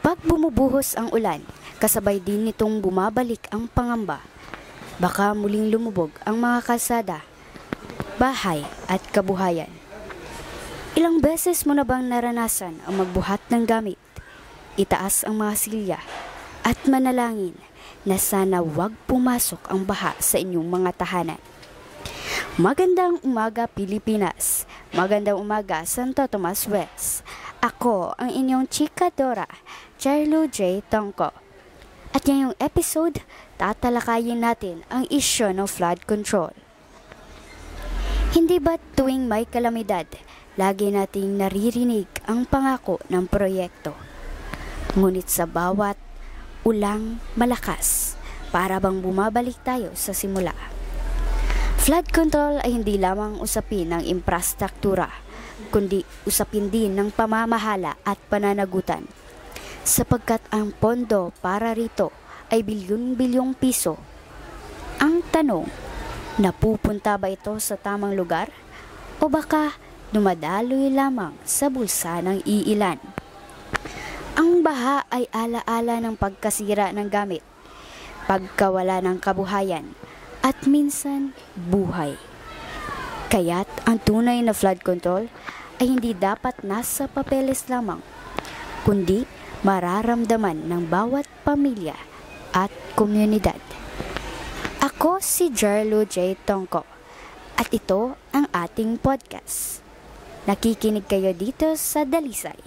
Kapag bumubuhos ang ulan, kasabay din nitong bumabalik ang pangamba. Baka muling lumubog ang mga kalsada, bahay at kabuhayan. Ilang beses mo na bang naranasan ang magbuhat ng gamit, itaas ang mga silya, at manalangin na sana wag pumasok ang baha sa inyong mga tahanan? Magandang umaga Pilipinas, magandang umaga Santo Tomas West. Ako ang inyong chika Dora, Charlo J. Tongko. At ngayong episode, tatalakayin natin ang isyu ng flood control. Hindi ba tuwing may kalamidad, lagi nating naririnig ang pangako ng proyekto? Ngunit sa bawat ulang malakas, para bang bumabalik tayo sa simula. Flood control ay hindi lamang usapin ng infrastruktura, kundi usapin din ng pamamahala at pananagutan. Sapagkat ang pondo para rito ay bilyon-bilyong piso. Ang tanong, napupunta ba ito sa tamang lugar? O baka dumadaloy lamang sa bulsa ng iilan? Ang baha ay alaala ng pagkasira ng gamit, pagkawala ng kabuhayan, at minsan buhay. Kaya't ang tunay na flood control ay hindi dapat nasa papeles lamang, kundi mararamdaman ng bawat pamilya at komunidad. Ako si Charlo J. Tongko at ito ang ating podcast. Nakikinig kayo dito sa Dalisay.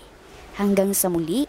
Hanggang sa muli,